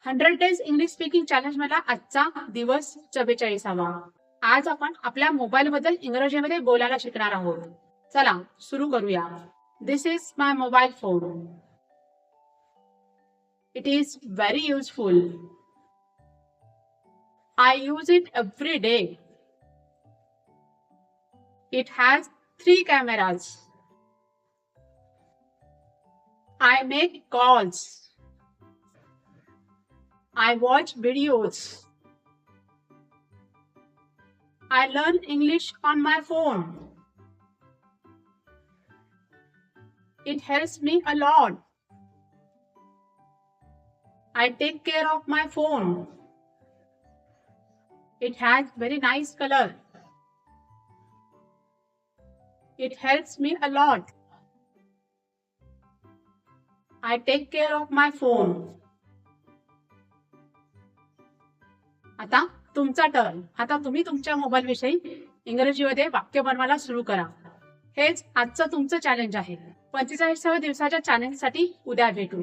100 days English speaking challenge मला आजचा दिवस 44वा. आज आपण आपल्या मोबाईल बद्दल इंग्रजीमध्ये बोलायला शिकणार आहोत. चला सुरू करूया. This is my mobile phone. It is very useful. I use it every day. It has 3 cameras. I make calls. I watch videos. I learn English on my phone. It helps me a lot. I take care of my phone. It has very nice color. It helps me a lot. I take care of my phone. आता तुमचा turn. आता तुम्ही तुमच्या mobile विषयी इंग्रजीमध्ये वाक्य बनवायला सुरू करा. हेच आजचं तुमचं चॅलेंज आहे. 45व्या दिवसाच्या चॅलेंजसाठी उद्या भेटू.